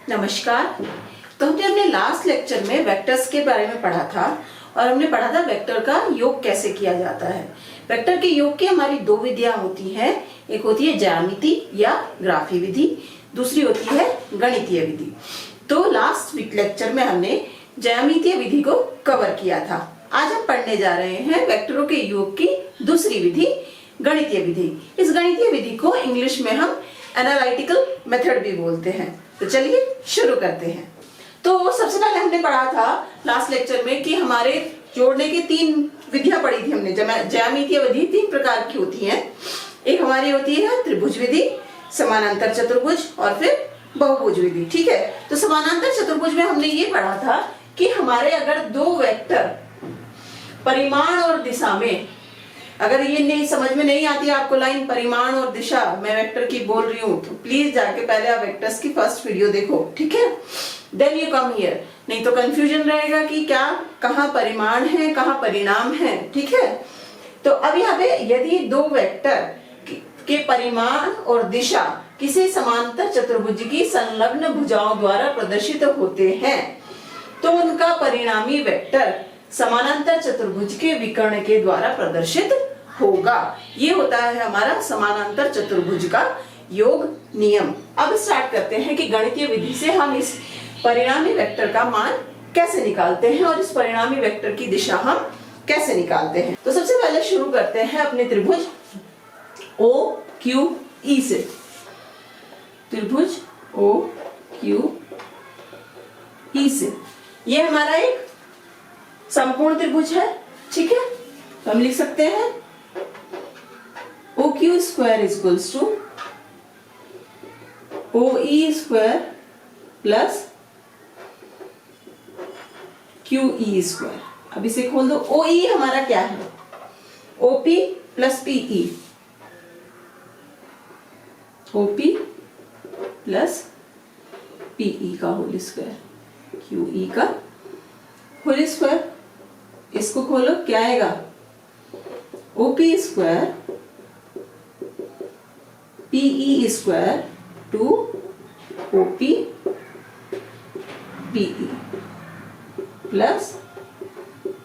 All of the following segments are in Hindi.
नमस्कार। तो हमने अपने लास्ट लेक्चर में वेक्टर्स के बारे में पढ़ा था और हमने पढ़ा था वेक्टर का योग कैसे किया जाता है। वेक्टर के योग की हमारी दो विधियां होती हैं, एक होती है ज्यामिति या ग्राफी विधि, दूसरी होती है गणितीय विधि। तो लास्ट लेक्चर में हमने ज्यामितीय विधि को कवर किया था। आज हम पढ़ने जा रहे हैं वेक्टरों के योग की दूसरी विधि, गणितीय विधि। इस गणितीय विधि को इंग्लिश में हम एनालिटिकल मेथड भी बोलते हैं। तो चलिए शुरू करते हैं। तो सबसे पहले हमने पढ़ा था लास्ट लेक्चर में कि हमारे जोड़ने की तीन विधियां पढ़ी थी हमने। ज्यामितीय विधि तीन प्रकार की होती हैं। एक हमारी होती है त्रिभुज विधि, समानांतर चतुर्भुज और फिर बहुभुज विधि। ठीक है। तो समानांतर चतुर्भुज में हमने ये पढ़ा था कि हमारे अगर दो वेक्टर परिमाण और दिशा में, अगर ये नहीं समझ में नहीं आती आपको लाइन परिमाण और दिशा, मैं वेक्टर की बोल रही हूँ, तो प्लीज जाके पहले आप वेक्टर्स की फर्स्ट वीडियो देखो। ठीक है, देन यू कम हियर, नहीं तो कंफ्यूजन रहेगा कि क्या कहाँ परिमाण है कहाँ परिणाम है। ठीक है। तो अब यहाँ पे यदि दो वेक्टर के परिमाण और दिशा किसी समांतर चतुर्भुज की संलग्न भुजाओं द्वारा प्रदर्शित होते हैं तो उनका परिणामी वेक्टर समानांतर चतुर्भुज के विकर्ण के द्वारा प्रदर्शित होगा। ये होता है हमारा समानांतर चतुर्भुज का योग नियम। अब स्टार्ट करते हैं कि गणितीय विधि से हम इस परिणामी वेक्टर का मान कैसे निकालते हैं और इस परिणामी वेक्टर की दिशा हम कैसे निकालते हैं। तो सबसे पहले शुरू करते हैं अपने त्रिभुज ओ क्यू ई से। त्रिभुज ओ क्यू ई से ये हमारा एक समकोण त्रिभुज है। ठीक है। तो हम लिख सकते हैं O Q square equals to O E square plus Q E square. अब इसे खोल दो। ओ ई हमारा क्या है? OP plus PE, OP plus PE का होल स्क्वायर, क्यू ई का होल स्क्वायर। इसको खोलो, क्या आएगा? OP square PE square two OP PE plus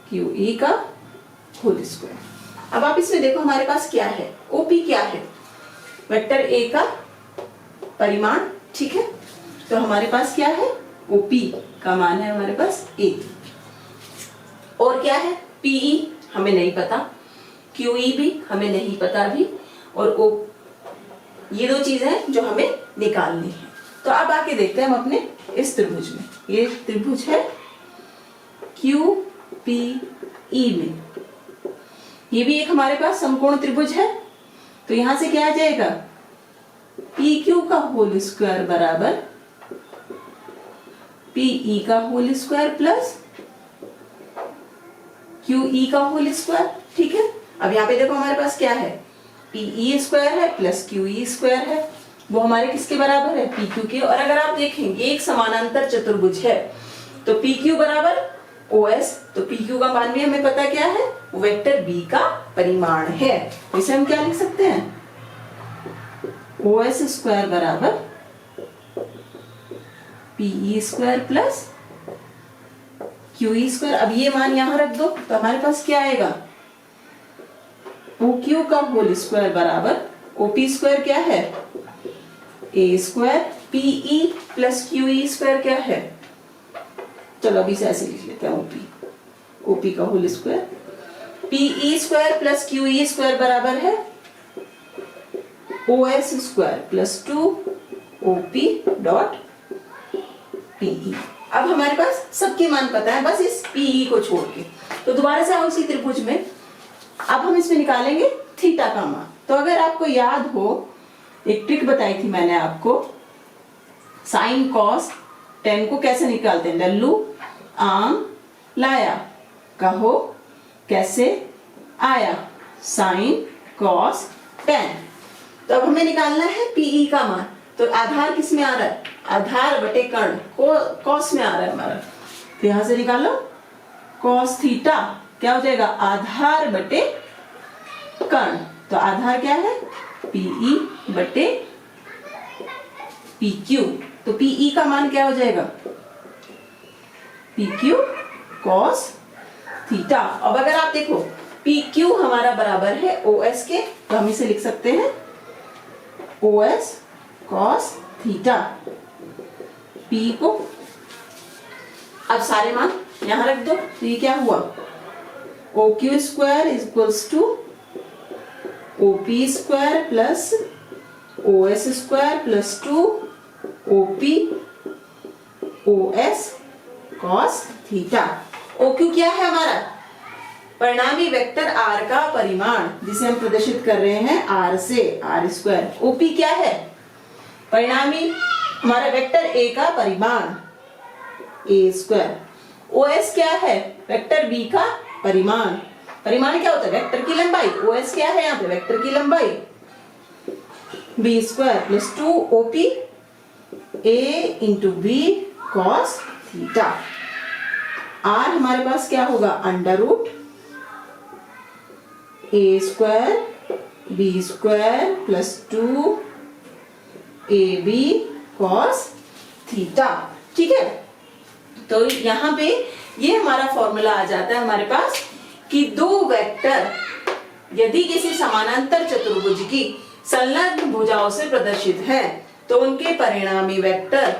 QE का होल स्क्वायर। अब आप इसमें देखो हमारे पास क्या है। ओपी क्या है? वेक्टर ए का परिमाण। ठीक है। तो हमारे पास क्या है? ओपी का मान है हमारे पास ए। और क्या है? पीई हमें नहीं पता, क्यूई भी हमें नहीं पता अभी, और ओ, ये दो चीजें हैं जो हमें निकालनी है। तो अब आके देखते हैं हम अपने इस त्रिभुज में। ये त्रिभुज है क्यू पी ई में, ये भी एक हमारे पास समकोण त्रिभुज है। तो यहां से क्या आ जाएगा? पी क्यू का होल स्क्वायर बराबर पीई का होल स्क्वायर प्लस क्यूई का होल स्क्वायर। ठीक है। अब यहाँ पे देखो हमारे पास क्या है? पीई स्क्वायर है प्लस क्यूई स्क्वायर है, वो हमारे किसके बराबर है? पी क्यू के। और अगर आप देखेंगे एक समानांतर चतुर्भुज है तो पी क्यू बराबर ओ एस, तो पी क्यू का मान भी हमें पता क्या है? वेक्टर बी का परिमाण है। इसे हम क्या लिख सकते हैं? ओ एस स्क्वायर बराबर PE square plus QE square. अब ये मान यहां रख दो तो हमारे पास क्या आएगा? ओ क्यू का होल स्क्वायर बराबर ओपी स्क्वायर क्या है? A square PE plus QE square क्या है? चलो अभी से ऐसे लिख लेते हैं, ओपी, ओपी का whole square PE square plus QE square बराबर है O S square plus 2 OP dot PE. अब हमारे पास सबके मान पता है, बस इस पीई को छोड़ के। तो दोबारा से आओ इसी त्रिभुज में। अब हम इसमें निकालेंगे थीटा का मान। तो अगर आपको याद हो, एक ट्रिक बताई थी मैंने आपको, साइन कॉस टेन को कैसे निकालते हैं। लल्लू आम लाया, कहो कैसे आया? Sine cos tan. तो अब हमें निकालना है पीई का मान। तो आधार किस में आ रहा है? आधार बटे कर्ण कॉस में आ रहा है हमारा। तो यहां से निकालो कॉस थीटा क्या हो जाएगा? आधार बटे कर्ण। तो आधार क्या है? पीई बटे पी क्यू। तो पीई का मान क्या हो जाएगा, पी क्यू कॉस थीटा। अब अगर आप देखो पी क्यू हमारा बराबर है ओ एस के, तो हम इसे लिख सकते हैं O S cos theta. P को अब सारे मान यहां रख दो, तो ये क्या हुआ, O Q square is equals to O P square plus O S square plus 2 O P O S cos theta. O Q क्या है हमारा, परिणामी वेक्टर आर का परिमाण, जिसे हम प्रदर्शित कर रहे हैं आर से, आर स्क्वायर। ओपी क्या है, परिणामी हमारा वेक्टर ए का परिमाण, ए स्क्वायर। ओ एस क्या है, वेक्टर बी का परिमाण। परिमाण क्या होता है, वेक्टर की लंबाई। ओ एस क्या है यहाँ पे, वेक्टर की लंबाई, B square plus 2 OP A into B cos theta. R हमारे पास क्या होगा, under root A square B square plus 2 A B cos theta. ठीक है, तो यहाँ पे ये हमारा फॉर्मूला आ जाता है हमारे पास कि दो वेक्टर यदि किसी समानांतर चतुर्भुज की संलग्न भुजाओं से प्रदर्शित हैं, तो उनके परिणामी वेक्टर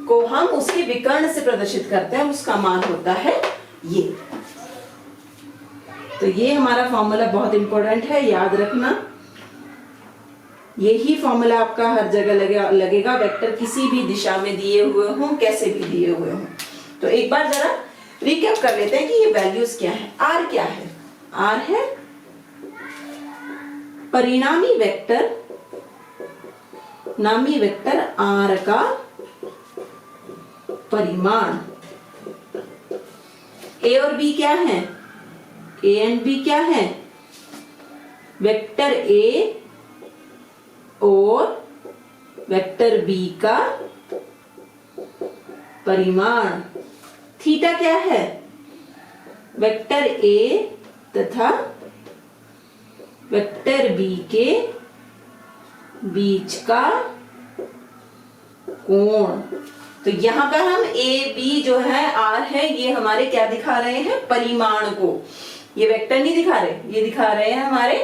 को हम उसके विकर्ण से प्रदर्शित करते हैं, उसका मान होता है ये। तो ये हमारा फॉर्मूला बहुत इंपॉर्टेंट है, याद रखना। यही फॉर्मूला आपका हर जगह लगेगा, वेक्टर किसी भी दिशा में दिए हुए हों, कैसे भी दिए हुए हों। तो एक बार जरा रिकैप कर लेते हैं कि ये वैल्यूज क्या है। आर क्या है, आर है परिणामी वेक्टर, नामी वेक्टर आर का परिमाण। ए और बी क्या है, ए एंड बी क्या है, वेक्टर ए और वेक्टर बी का परिमाण। थीटा क्या है, वेक्टर ए तथा वेक्टर बी के बीच का कोण। तो यहां पर हम ए बी जो है आर है, ये हमारे क्या दिखा रहे हैं, परिमाण को। ये वेक्टर नहीं दिखा रहे, ये दिखा रहे हैं हमारे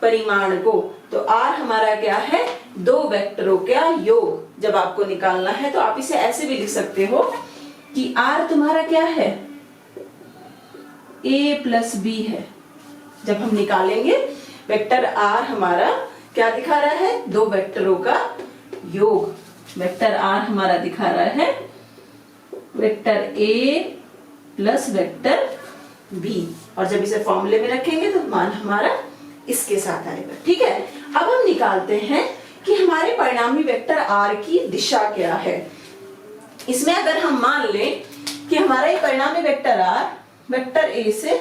परिमाण को। तो आर हमारा क्या है, दो वेक्टरों का योग। जब आपको निकालना है तो आप इसे ऐसे भी लिख सकते हो कि आर तुम्हारा क्या है, ए प्लस बी है। जब हम निकालेंगे वेक्टर आर हमारा क्या दिखा रहा है, दो वेक्टरों का योग। वेक्टर आर हमारा दिखा रहा है वेक्टर ए प्लस वेक्टर बी, और जब इसे फॉर्मूले में रखेंगे तो मान हमारा इसके साथ आएगा। ठीक है, अब हम निकालते हैं कि हमारे परिणामी वेक्टर आर की दिशा क्या है। इसमें अगर हम मान लें कि हमारा ये परिणामी वेक्टर आर वेक्टर ए से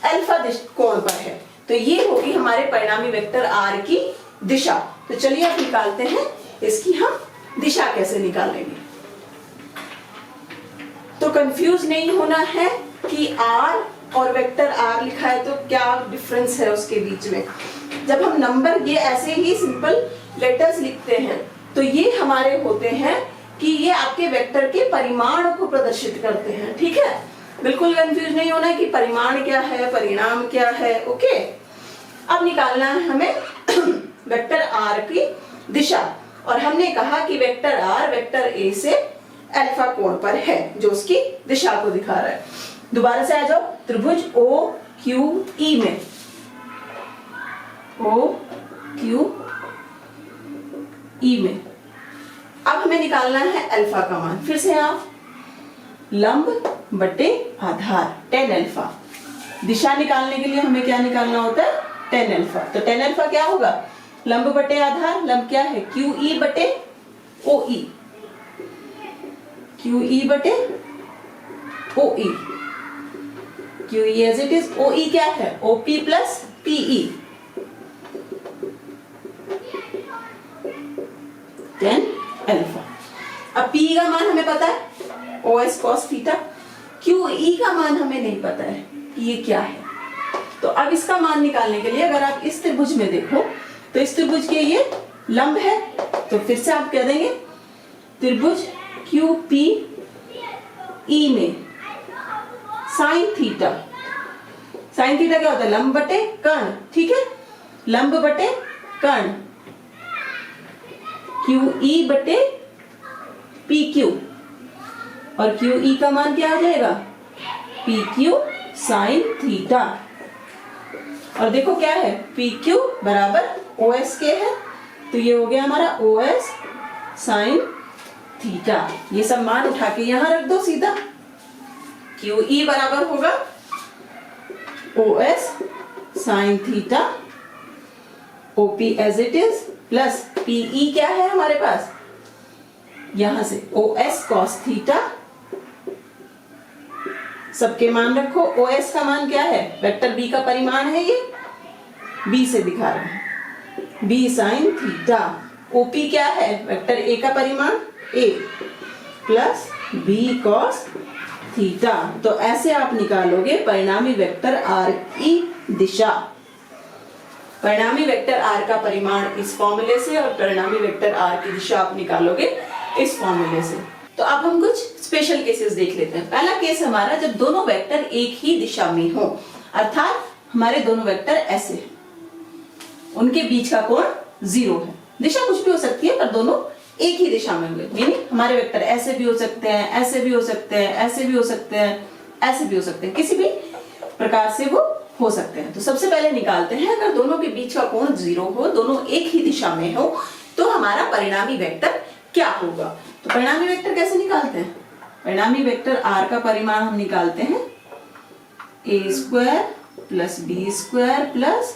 अल्फा कोण पर है, तो ये होगी हमारे परिणामी वेक्टर आर की दिशा। तो चलिए अब निकालते हैं इसकी हम दिशा कैसे निकालेंगे। तो कंफ्यूज नहीं होना है कि आर और वेक्टर आर लिखा है तो क्या डिफरेंस है उसके बीच में। जब हम नंबर ये ऐसे ही सिंपल लेटर्स लिखते हैं तो ये हमारे होते हैं कि ये आपके वेक्टर के परिमाण को प्रदर्शित करते हैं। ठीक है, बिल्कुल कंफ्यूज नहीं होना कि परिमाण क्या है, परिणाम क्या है। ओके, अब निकालना है हमें वेक्टर आर की दिशा, और हमने कहा कि वेक्टर आर वेक्टर ए से अल्फा कोण पर है, जो उसकी दिशा को दिखा रहा है। दोबारा से आ जाओ, त्रिभुज ओ क्यू ई में, ओ क्यू ई में अब हमें निकालना है अल्फा का मान। फिर से आप लंब बटे आधार tan अल्फा, दिशा निकालने के लिए हमें क्या निकालना होता है, tan अल्फा। तो tan अल्फा क्या होगा, लंब बटे आधार, लंब क्या है क्यू ई बटे ओ ई, क्यू ई बटे O E, Q E as it is, O E क्या है O P plus PE, tan alpha. अब पी का मान हमें पता है O S cos theta, Q E का मान हमें नहीं पता है कि ये क्या है। तो अब इसका मान निकालने के लिए अगर आप इस त्रिभुज में देखो तो इस त्रिभुज के ये लंब है, तो फिर से आप कह देंगे त्रिभुज क्यू पी ई में साइन थीटा, साइन थीटा क्या होता है? लंब बटे कर्ण, ठीक है, लंब बटे कर्ण, क्यू ई बटे पी क्यू, और क्यू ई का मान क्या आ जाएगा? P Q sine theta. और देखो क्या है, पी क्यू बराबर ओ एस के है, तो ये हो गया हमारा ओ एस साइन थीटा। ये सब मान उठा के यहां रख दो सीधा। क्यू ई बराबर होगा O S sine theta, OP as it is, plus PE क्या है हमारे पास, यहां से ओ एस कॉस थीटा। सबके मान रखो। ओ एस का मान क्या है? वेक्टर बी का परिमाण है, ये बी से दिखा रहे हैं, बी साइन थीटा। ओपी क्या है? वेक्टर ए का परिमाण ए, प्लस बी कॉस थीटा। तो ऐसे आप निकालोगे परिणामी वेक्टर आर की दिशा। परिणामी वेक्टर आर का परिमाण इस फॉर्मूले से और परिणामी वेक्टर आर की दिशा आप निकालोगे इस फॉर्मूले से। तो अब हम कुछ स्पेशल केसेस देख लेते हैं। पहला केस हमारा जब दोनों वेक्टर एक ही दिशा में हो, अर्थात हमारे दोनों वेक्टर ऐसे हैं, उनके बीच का कोण 0 है। दिशा कुछ भी हो सकती है पर दोनों एक ही दिशा में हुए, यानी हमारे वेक्टर ऐसे भी हो सकते हैं, ऐसे भी हो सकते हैं, ऐसे भी हो सकते हैं, ऐसे भी हो सकते हैं, किसी भी प्रकार से वो हो सकते हैं। तो सबसे पहले निकालते हैं, अगर दोनों के बीच का कोण 0 हो, दोनों एक ही दिशा में हो, तो हमारा परिणामी वेक्टर क्या होगा। तो परिणामी वेक्टर कैसे निकालते हैं? परिणामी वेक्टर आर का परिमाण हम निकालते हैं A square plus B square plus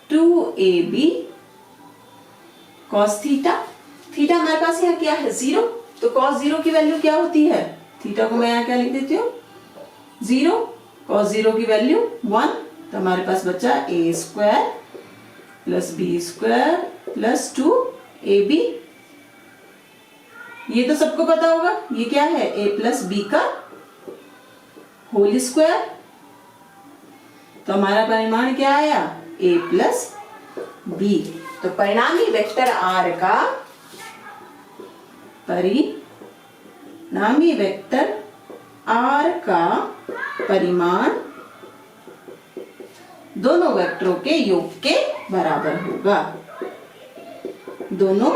2ab cos theta. Theta हमारे पास यहाँ क्या है? 0, तो कॉस 0 की वैल्यू क्या होती है? थीटा को मैं यहाँ क्या लिख देती हूँ? 0, कॉस 0 की वैल्यू 1, तो हमारे पास बचा A square plus B square plus 2ab। ये तो सबको पता होगा, ये क्या है? a प्लस बी का होल स्क्वायर। तो हमारा परिमाण क्या आया? a plus b. तो परिणामी वेक्टर r का परिणामी वेक्टर r का परिमाण दोनों वेक्टरों के योग के बराबर होगा। दोनों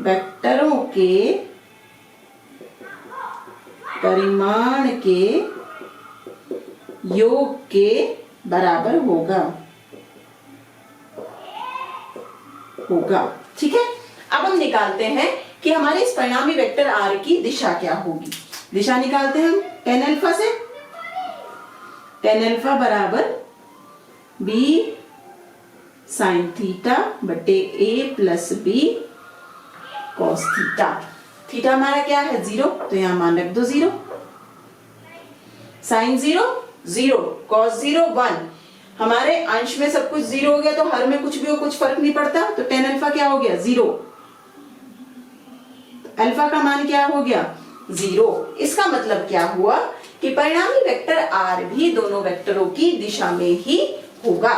वेक्टरों के परिमाण के योग के बराबर होगा। ठीक है। अब हम निकालते हैं कि हमारे इस परिणामी वेक्टर r की दिशा क्या होगी। दिशा निकालते हैं हम tan अल्फा से। tan अल्फा बराबर b साइन थीटा बटे a plus b cos theta. Theta हमारा क्या है? 0, तो यहां मान रख दो 0। Sine 0 0, cos 0 1। हमारे अंश में सब कुछ 0 हो गया, तो हर में कुछ भी हो कुछ फर्क नहीं पड़ता। तो tan अल्फा क्या हो गया? 0। अल्फा का मान क्या हो गया? 0। इसका मतलब क्या हुआ कि परिणामी वेक्टर r भी दोनों वेक्टरों की दिशा में ही होगा।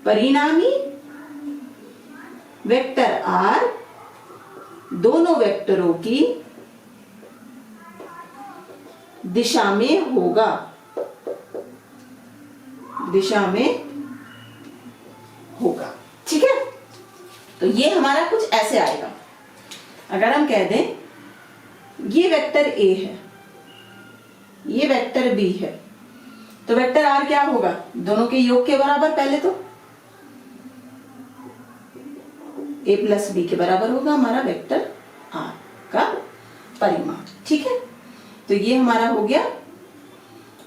परिणामी वेक्टर r दोनों वेक्टरों की दिशा में होगा। दिशा में होगा, ठीक है। तो ये हमारा कुछ ऐसे आएगा। अगर हम कह दें ये वेक्टर a है, ये वेक्टर b है, तो वेक्टर r क्या होगा? दोनों के योग के बराबर। पहले तो a प्लस बी के बराबर होगा हमारा वेक्टर r का परिमाण, ठीक है। तो ये हमारा हो गया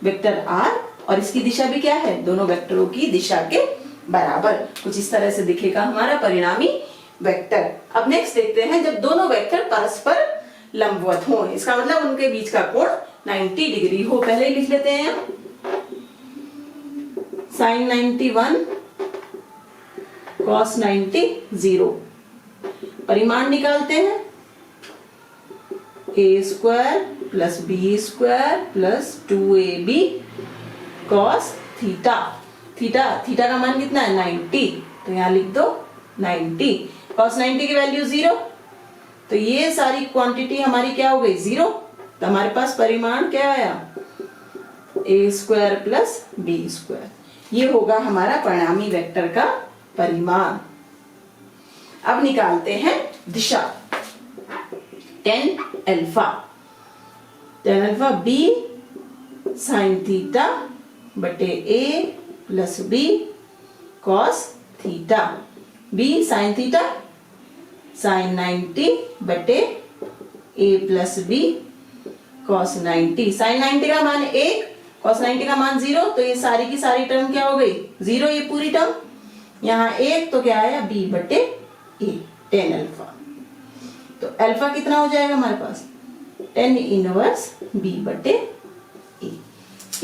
वेक्टर r, और इसकी दिशा भी क्या है? दोनों वेक्टरों की दिशा के बराबर। कुछ इस तरह से दिखेगा हमारा परिणामी वेक्टर। अब नेक्स्ट देखते हैं, जब दोनों वेक्टर परस्पर लंबवत हो, इसका मतलब उनके बीच का कोण 90 डिग्री हो। पहले लिख लेते हैं साइन 91 कॉस 90 0। परिमाण निकालते हैं A square plus B square plus 2ab cos theta. Theta का मान कितना है? 90, तो यहां लिख दो 90। cos 90 की वैल्यू 0, तो ये सारी क्वांटिटी हमारी क्या हो गई 0। तो हमारे पास परिमाण क्या आया a square plus b square, ये होगा हमारा परिणामी वेक्टर का परिमाण। अब निकालते हैं दिशा। tan alpha b sin theta बटे a plus b cos theta, b sin theta sin 90 बटे a plus b cos 90। sin 90 का मान 1, cos 90 का मान 0, तो ये सारी की सारी टर्म क्या हो गई 0, ये पूरी टर्म यहाँ 1, तो क्या आया b बटे a tan अल्फा। तो अल्फा कितना हो जाएगा हमारे पास tan इनवर्स b बटे a।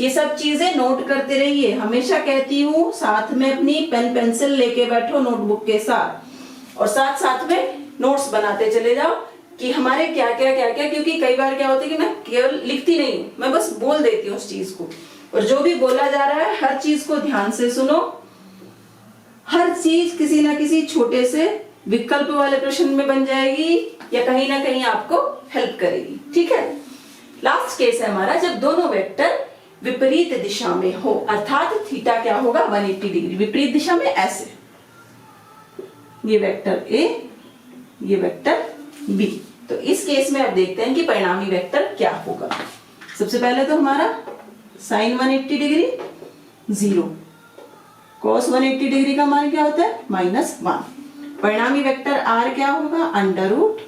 ये सब चीजें नोट करते रहिए, हमेशा कहती हूँ साथ में अपनी पेन पेंसिल लेके बैठो नोटबुक के साथ, और साथ साथ में नोट्स बनाते चले जाओ कि हमारे क्या क्या, क्योंकि कई बार क्या होता है कि मैं केवल लिखती नहीं हूँ, मैं बस बोल देती हूँ उस चीज को, और जो भी बोला जा रहा है हर चीज को ध्यान से सुनो। हर चीज किसी ना किसी छोटे से विकल्प वाले प्रश्न में बन जाएगी या कहीं ना कहीं आपको हेल्प करेगी, ठीक है। लास्ट केस है हमारा जब दोनों वेक्टर विपरीत दिशा में हो, अर्थात थीटा क्या होगा 180 डिग्री विपरीत दिशा में, ऐसे ये वेक्टर a, ये वेक्टर b। तो इस केस में अब देखते हैं कि परिणामी वेक्टर क्या होगा। सबसे पहले तो हमारा साइन 180 डिग्री 0, cos 180 डिग्री का मान क्या होता है -1। परिणामी वेक्टर r क्या होगा under root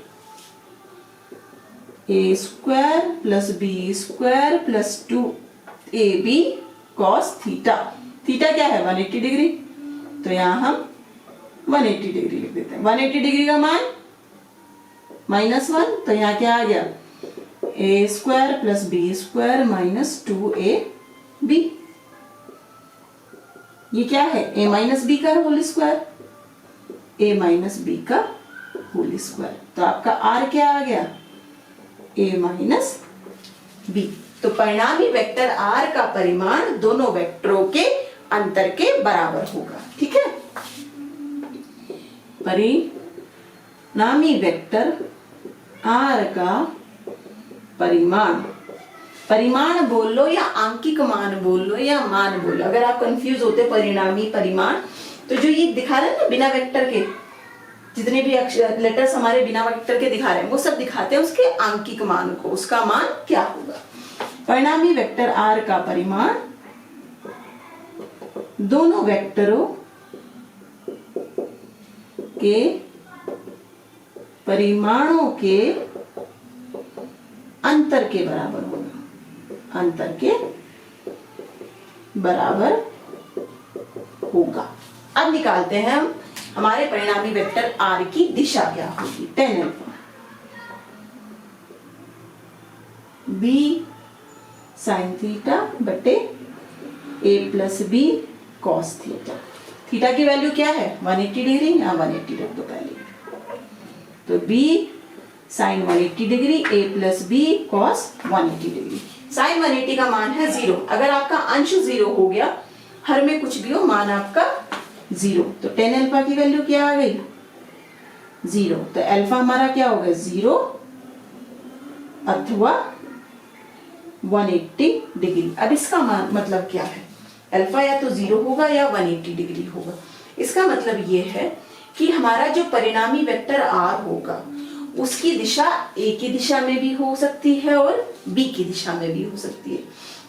a square plus b square plus 2ab cos theta. Theta क्या है 180 डिग्री, तो यहां हम 180 डिग्री लिख देते हैं। 180 डिग्री का मान -1, तो यहाँ क्या आ गया a square plus b square minus 2ab। ये क्या है a माइनस बी का whole square, a minus b का होल स्क्वायर, तो आपका r क्या आ गया a माइनस बी। तो परिणामी वेक्टर r का परिमाण दोनों वेक्टरों के अंतर के बराबर होगा, ठीक है। परिणामी वेक्टर r का परिमाण, परिमाण बोल लो या आंकिक मान बोल लो या मान बोल लो, अगर आप कंफ्यूज होते परिणामी परिमाण, तो जो ये दिखा रहे हैं ना बिना वेक्टर के, जितने भी लेटर्स हमारे बिना वेक्टर के दिखा रहे हैं वो सब दिखाते हैं उसके आंकिक मान को, उसका मान क्या होगा। परिणामी वेक्टर r का परिमाण दोनों वेक्टरों के परिमाणों के अंतर के बराबर होगा, अंतर के बराबर होगा। अब निकालते हैं हम हमारे परिणामी वेक्टर r की दिशा क्या होगी। tan alpha b sin theta बटे a plus b cos theta. Theta की वैल्यू क्या है 180 डिग्री, यहाँ 180 रख दो पहले, तो b sin 180 degree a plus b cos 180 degree. sin 180 का मान है 0, अगर आपका अंश 0 हो गया, हर में कुछ भी हो मान आपका 0, तो tan अल्फा की वैल्यू क्या आ गई 0, तो अल्फा हमारा क्या होगा 0 अथवा 180 डिग्री। अब इसका मतलब क्या है, अल्फा या तो 0 होगा या 180 डिग्री होगा। इसका मतलब ये है कि हमारा जो परिणामी वेक्टर r होगा उसकी दिशा a की दिशा में भी हो सकती है और b की दिशा में भी हो सकती है।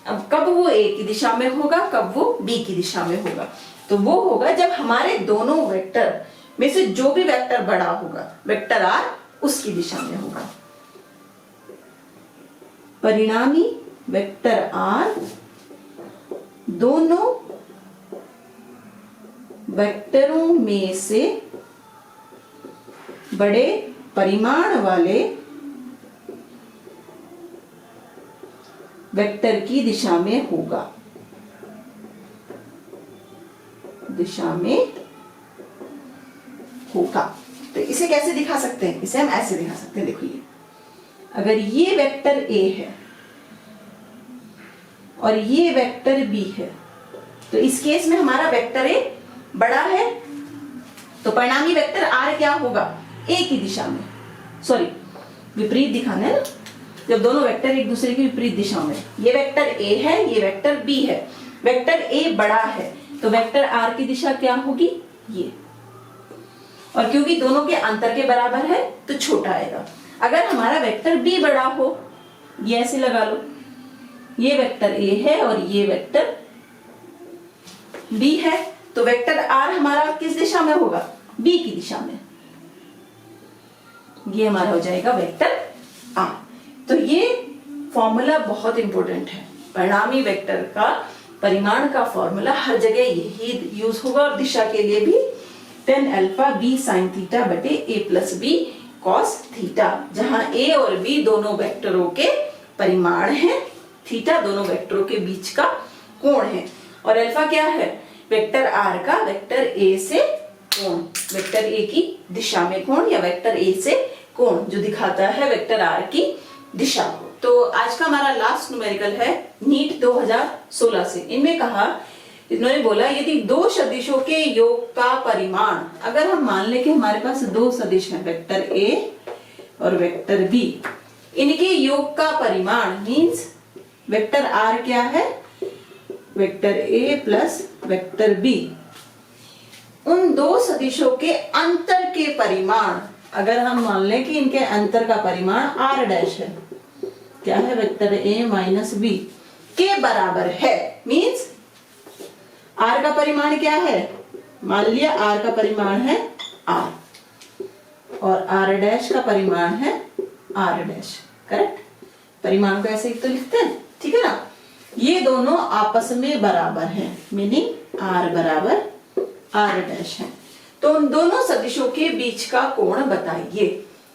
अब कब वो a की दिशा में होगा, कब वो b की दिशा में होगा, तो वो होगा जब हमारे दोनों वेक्टर में से जो भी वेक्टर बड़ा होगा वेक्टर r उसकी दिशा में होगा। परिणामी वेक्टर r दोनों वेक्टरों में से बड़े परिमाण वाले वेक्टर की दिशा में होगा, दिशा में होगा। तो इसे कैसे दिखा सकते हैं, इसे हम ऐसे दिखा सकते हैं, देखो ये अगर ये वेक्टर a है और ये वेक्टर b है, तो इस केस में हमारा वेक्टर a बड़ा है तो परिणामी वेक्टर आर क्या होगा, ए की दिशा में, सॉरी विपरीत दिखाना है ना, जब दोनों वेक्टर एक दूसरे की विपरीत दिशा में, ये वेक्टर ए है, ये वेक्टर बी है, वेक्टर ए बड़ा है तो वेक्टर आर की दिशा क्या होगी, ये, और क्योंकि दोनों के अंतर के बराबर है तो छोटा आएगा। अगर हमारा वेक्टर बी बड़ा हो, ये ऐसे लगा लो, ये वेक्टर ए है और ये वेक्टर बी है, तो वेक्टर आर हमारा किस दिशा में होगा, बी की दिशा में, ये हमारा हो जाएगा वेक्टर आर। तो ये फॉर्मूला बहुत इंपॉर्टेंट है, परिणामी वेक्टर का परिमाण का फॉर्मूला हर जगह यही यूज होगा, और दिशा के लिए भी tan alpha b sine theta बटे a plus b cos theta, जहां ए और बी दोनों वेक्टरों के परिमाण हैं, थीटा दोनों वेक्टरों के बीच का कोण है, और अल्फा क्या है, वेक्टर आर का वेक्टर ए से कोण, वेक्टर ए की दिशा में कोण या वेक्टर ए से कोण जो दिखाता है वेक्टर आर की दिशा को। तो आज का हमारा लास्ट न्यूमेरिकल है नीट 2016 से। इनमें कहा, इन्होंने बोला यदि दो सदिशों के योग का परिमाण, अगर हम मान ले कि हमारे पास दो सदिश हैं वेक्टर ए और वेक्टर बी, इनके योग का परिमाण मींस वेक्टर आर क्या है, वेक्टर ए प्लस वेक्टर बी, उन दो सदिशों के अंतर के परिमाण, अगर हम मान लें कि इनके अंतर का परिमाण आर डैश है, क्या है, वेक्टर ए माइनस बी के बराबर है, मींस आर का परिमाण क्या है, मान लिया आर का परिमाण है आर और आर डैश का परिमाण है आर डैश, करेक्ट, परिमाण को ऐसे ही तो लिखते हैं, ठीक है ना, ये दोनों आपस में बराबर हैं, मीनिंग आर बराबर आर डैश है, तो उन दोनों सदिशों के बीच का कोण बताइए।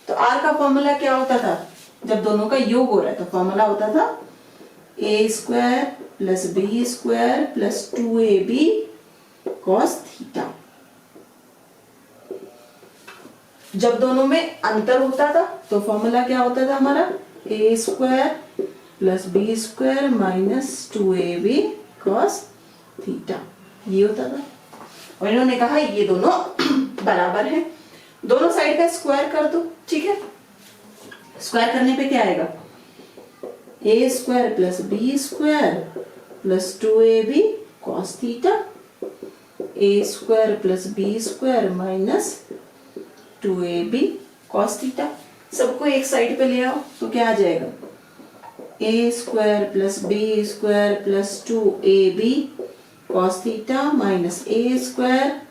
तो आर का फॉर्मूला क्या होता था, जब दोनों का योग हो रहा है तो फॉर्मूला होता था A square plus B square plus 2ab cos theta. जब दोनों में अंतर होता था तो फॉर्मूला क्या होता था हमारा, A square plus B square minus 2ab cos theta, ये होता था। और इन्होंने कहा ये दोनों बराबर हैं, दोनों साइड का स्क्वायर कर दो, ठीक है, स्क्वायर करने पे क्या आएगा, A square plus B square plus 2ab cos theta, A square plus B square minus 2ab cos theta, सबको एक साइड पे ले आओ तो क्या आ जाएगा, A square plus B square plus 2ab cos theta minus A square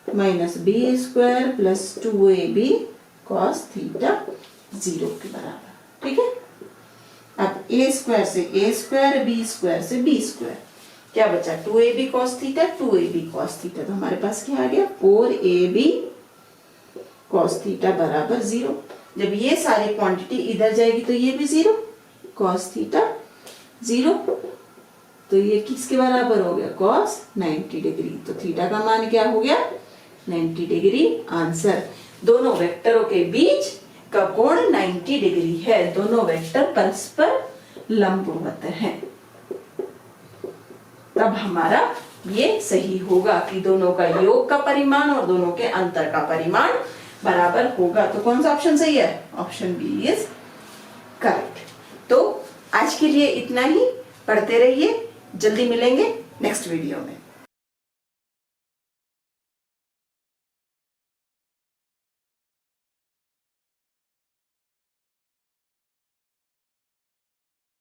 minus B square plus 2ab cos theta 0 के बराबर, ठीक है। अब ए स्क्वायर से ए स्क्वायर, बी स्क्वायर से बी स्क्वायर, क्या बचा, 2ab cos theta 2ab cos theta, तो हमारे पास क्या आ गया, 4ab कॉस थीटा बराबर 0। जब ये सारी क्वांटिटी इधर जाएगी तो ये भी 0, कॉस थीटा 0, तो ये किसके बराबर हो गया, कॉस 90 डिग्री। तो थीटा का मान क्या हो गया, 90 डिग्री आंसर। दोनों वेक्टरों के बीच का कोण 90 डिग्री है, दोनों वेक्टर परस्पर लंबवत हैं, तब हमारा ये सही होगा कि दोनों का योग का परिमाण और दोनों के अंतर का परिमाण बराबर होगा। तो कौन सा ऑप्शन सही है, ऑप्शन बी इज करेक्ट। तो आज के लिए इतना ही, पढ़ते रहिए, जल्दी मिलेंगे नेक्स्ट वीडियो में।